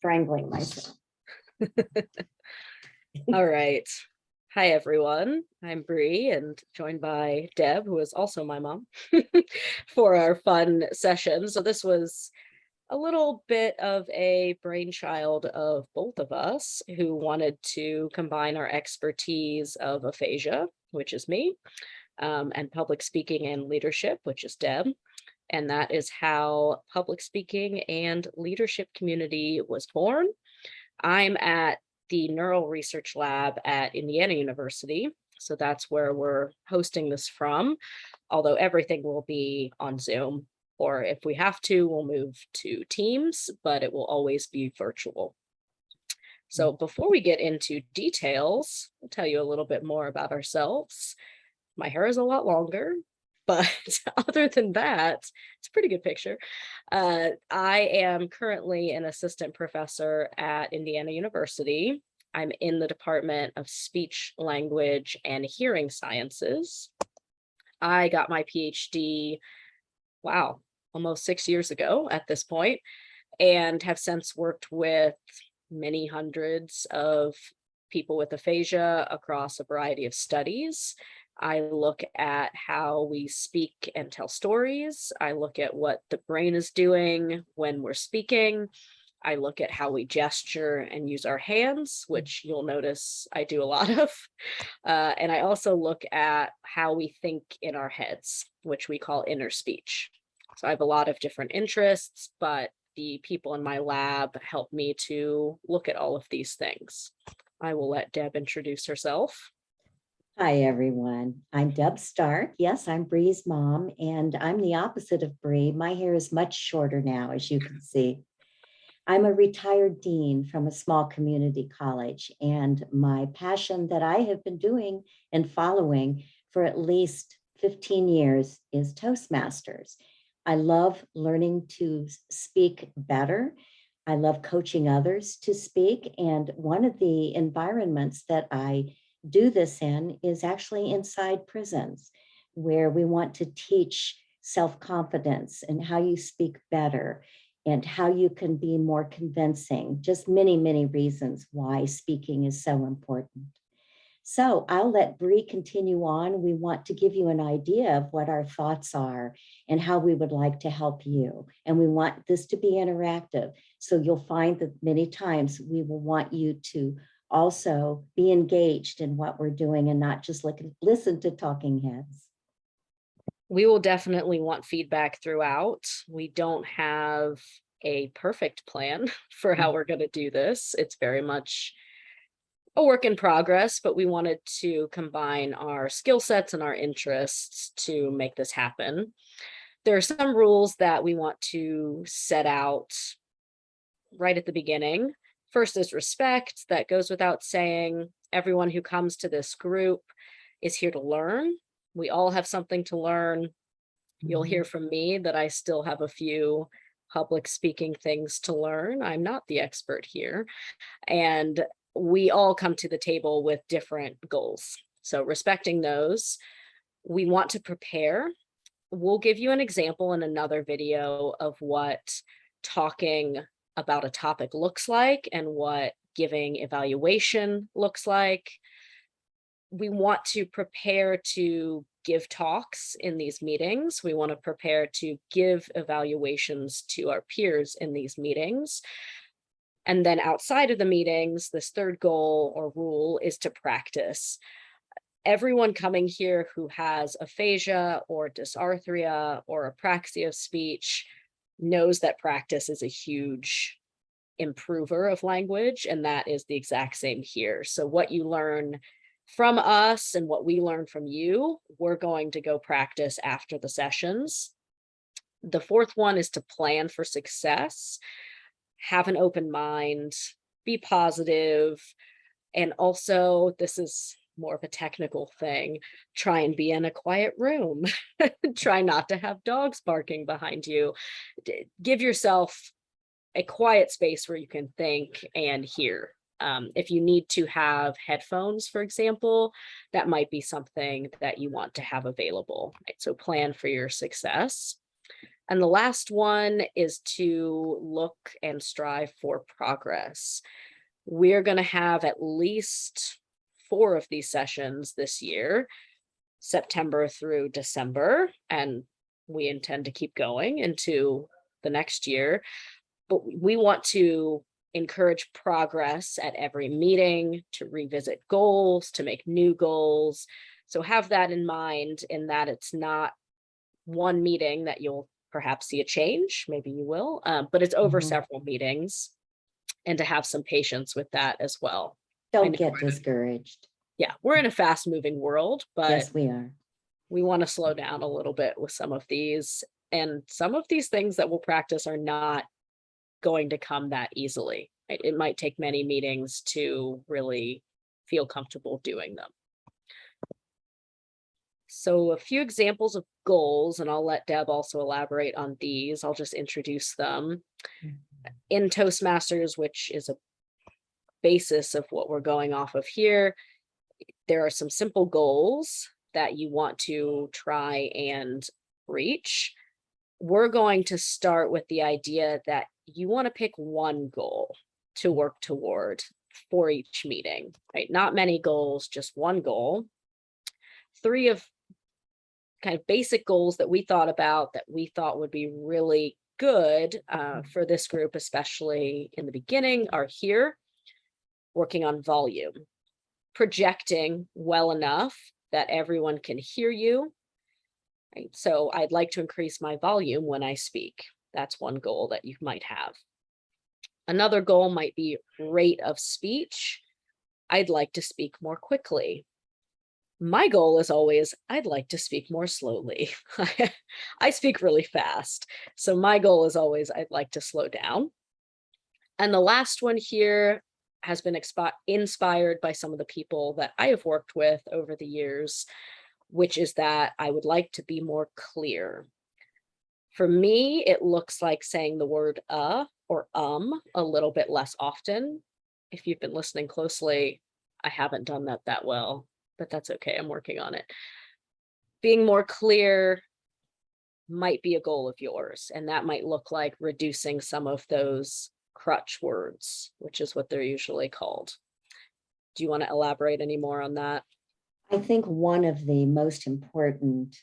strangling myself. All right. Hi, everyone. I'm Bree and joined by Deb, who is also my mom, for our fun session. So this was a little bit of a brainchild of both of us who wanted to combine our expertise of aphasia, which is me, and public speaking and leadership, which is Deb. And that is how Public Speaking and Leadership Community was born. I'm at the Neural Research Lab at Indiana University. So that's where we're hosting this from, although everything will be on Zoom, or if we have to, we'll move to Teams, but it will always be virtual. So before we get into details, I'll tell you a little bit more about ourselves. My hair is a lot longer, but other than that, it's a pretty good picture. I am currently an assistant professor at Indiana University. I'm in the Department of Speech, Language, and Hearing Sciences. I got my PhD, wow, almost 6 years ago at this point, and have since worked with many hundreds of people with aphasia across a variety of studies. I look at how we speak and tell stories. I look at what the brain is doing when we're speaking. I look at how we gesture and use our hands, which you'll notice I do a lot of. And I also look at how we think in our heads, which we call inner speech. So I have a lot of different interests, but the people in my lab help me to look at all of these things. I will let Deb introduce herself. Hi, everyone. I'm Deb Stark. Yes, I'm Bree's mom, and I'm the opposite of Bree. My hair is much shorter now, as you can see. I'm a retired dean from a small community college, and my passion that I have been doing and following for at least 15 years is Toastmasters. I love learning to speak better. I love coaching others to speak, and one of the environments that I do this in is actually inside prisons, where we want to teach self-confidence and how you speak better and how you can be more convincing. Just many, many reasons why speaking is so important. So I'll let Bree continue on. We want to give you an idea of what our thoughts are and how we would like to help you. And we want this to be interactive. So you'll find that many times we will want you to also be engaged in what we're doing and not just listen to talking heads. We will definitely want feedback throughout. We don't have a perfect plan for how we're going to do this. It's very much a work in progress, but we wanted to combine our skill sets and our interests to make this happen. There are some rules that we want to set out right at the beginning. First is respect. That goes without saying. Everyone who comes to this group is here to learn. We all have something to learn. You'll hear from me that I still have a few public speaking things to learn. I'm not the expert here. And we all come to the table with different goals. So respecting those, we want to prepare. We'll give you an example in another video of what talking about a topic looks like and what giving evaluation looks like. We want to prepare to give talks in these meetings. We want to prepare to give evaluations to our peers in these meetings. And then outside of the meetings, this third goal or rule is to practice. Everyone coming here who has aphasia or dysarthria or apraxia of speech knows that practice is a huge improver of language, and that is the exact same here. So what you learn from us and what we learn from you, we're going to go practice after the sessions. The fourth one is to plan for success, have an open mind, be positive, and also, this is more of a technical thing, try and be in a quiet room. Try not to have dogs barking behind you. Give yourself a quiet space where you can think and hear. If you need to have headphones, for example, that might be something that you want to have available. Right? So plan for your success. And the last one is to look and strive for progress. We're going to have at least 4 of these sessions this year, September through December, and we intend to keep going into the next year. But we want to encourage progress at every meeting, to revisit goals, to make new goals. So have that in mind, in that it's not one meeting that you'll perhaps see a change, maybe you will, but it's over Mhm. several meetings, and to have some patience with that as well. I Don't know get discouraged. we're in a fast moving world, but Yes, we are. we want to slow down a little bit with some of these. And some of these things that we'll practice are not going to come that easily. It might take many meetings to really feel comfortable doing them. So a few examples of goals, and I'll let Deb also elaborate on these. I'll just introduce them. In Toastmasters, which is a basis of what we're going off of here, there are some simple goals that you want to try and reach. We're going to start with the idea that you want to pick one goal to work toward for each meeting, right? Not many goals, just one goal. 3 of kind of basic goals that we thought about that we thought would be really good for this group, especially in the beginning, are here. Working on volume, projecting well enough that everyone can hear you. Right? So I'd like to increase my volume when I speak. That's one goal that you might have. Another goal might be rate of speech. I'd like to speak more quickly. My goal is always, I'd like to speak more slowly. I speak really fast. So my goal is always, I'd like to slow down. And the last one here has been inspired by some of the people that I have worked with over the years, which is that I would like to be more clear. For me, it looks like saying the word or a little bit less often. If you've been listening closely, I haven't done that well, but that's okay. I'm working on it. Being more clear might be a goal of yours, and that might look like reducing some of those crutch words, which is what they're usually called. Do you want to elaborate any more on that? I think one of the most important,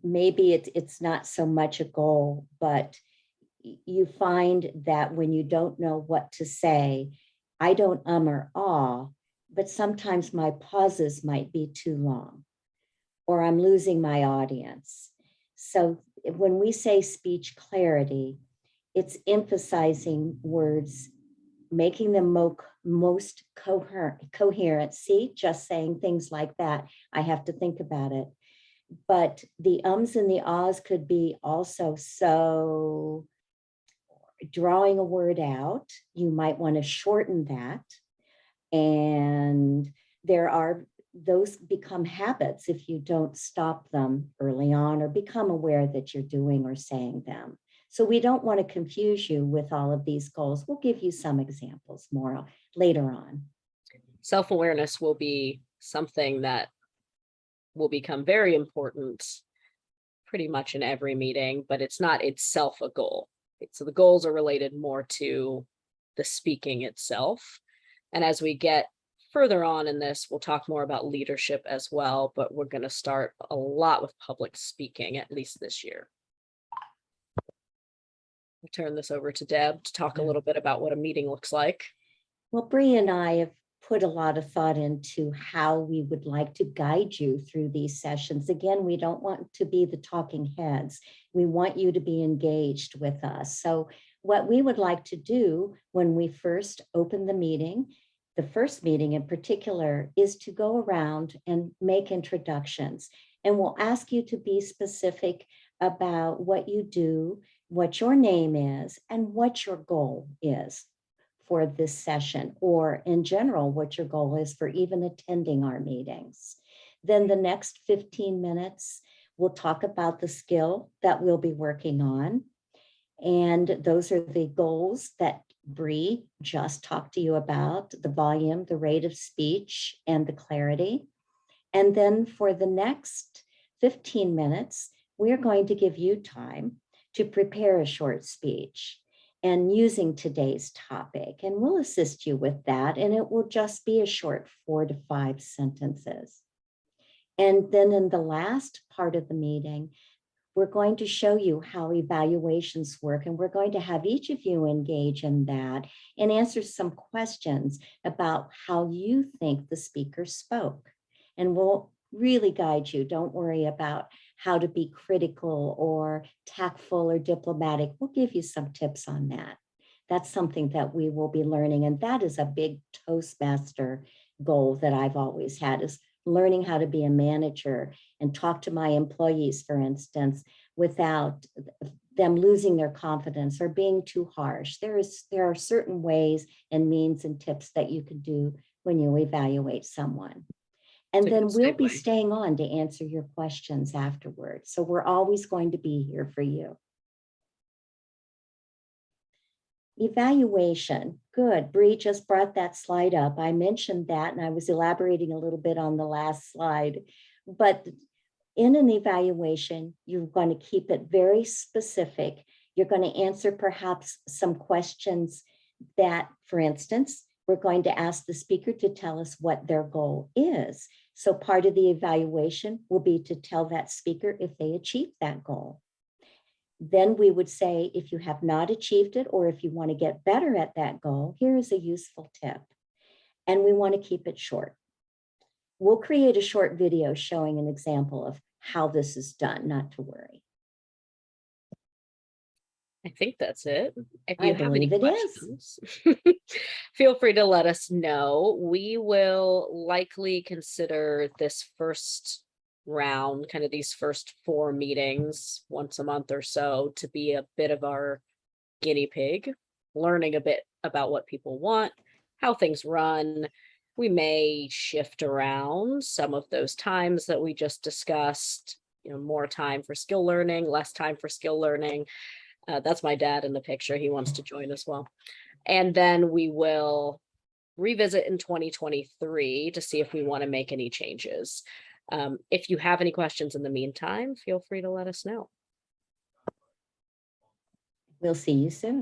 maybe it's not so much a goal, but you find that when you don't know what to say, I don't or ah, but sometimes my pauses might be too long, or I'm losing my audience. So when we say speech clarity, it's emphasizing words, making them most coherent. See, just saying things like that, I have to think about it. But the ums and the ahs could be also, so drawing a word out, you might want to shorten that. And those become habits if you don't stop them early on or become aware that you're doing or saying them. So we don't want to confuse you with all of these goals. We'll give you some examples more later on. Self-awareness will be something that will become very important pretty much in every meeting, but it's not itself a goal. So the goals are related more to the speaking itself. And as we get further on in this, we'll talk more about leadership as well, but we're going to start a lot with public speaking, at least this year. I'll turn this over to Deb to talk a little bit about what a meeting looks like. Well, Bree and I have put a lot of thought into how we would like to guide you through these sessions. Again, we don't want to be the talking heads. We want you to be engaged with us. So what we would like to do when we first open the meeting, the first meeting in particular, is to go around and make introductions. And we'll ask you to be specific about what you do, what your name is, and what your goal is for this session, or in general, what your goal is for even attending our meetings. Then the next 15 minutes, we'll talk about the skill that we'll be working on. And those are the goals that Bree just talked to you about: the volume, the rate of speech, and the clarity. And then for the next 15 minutes, we're going to give you time to prepare a short speech and using today's topic, and we'll assist you with that. And it will just be a short 4 to 5 sentences. And then in the last part of the meeting, we're going to show you how evaluations work, and we're going to have each of you engage in that and answer some questions about how you think the speaker spoke. And we'll really guide you. Don't worry about how to be critical or tactful or diplomatic. We'll give you some tips on that. That's something that we will be learning. And that is a big Toastmaster goal that I've always had, is learning how to be a manager and talk to my employees, for instance, without them losing their confidence or being too harsh. There are certain ways and means and tips that you can do when you evaluate someone. And then we'll be staying on to answer your questions afterwards. So we're always going to be here for you. Evaluation. Good. Bree just brought that slide up. I mentioned that, and I was elaborating a little bit on the last slide. But in an evaluation, you're going to keep it very specific. You're going to answer perhaps some questions that, for instance, we're going to ask the speaker to tell us what their goal is. So part of the evaluation will be to tell that speaker if they achieved that goal. Then we would say, if you have not achieved it, or if you want to get better at that goal, here is a useful tip. And we want to keep it short. We'll create a short video showing an example of how this is done, not to worry. I think that's it. If I you have any believe it is. questions, feel free to let us know. We will likely consider this first round, kind of these first 4 meetings once a month or so, to be a bit of our guinea pig, learning a bit about what people want, how things run. We may shift around some of those times that we just discussed, more time for skill learning, less time for skill learning. That's my dad in the picture. He wants to join as well. And then we will revisit in 2023 to see if we want to make any changes. If you have any questions in the meantime, feel free to let us know. We'll see you soon.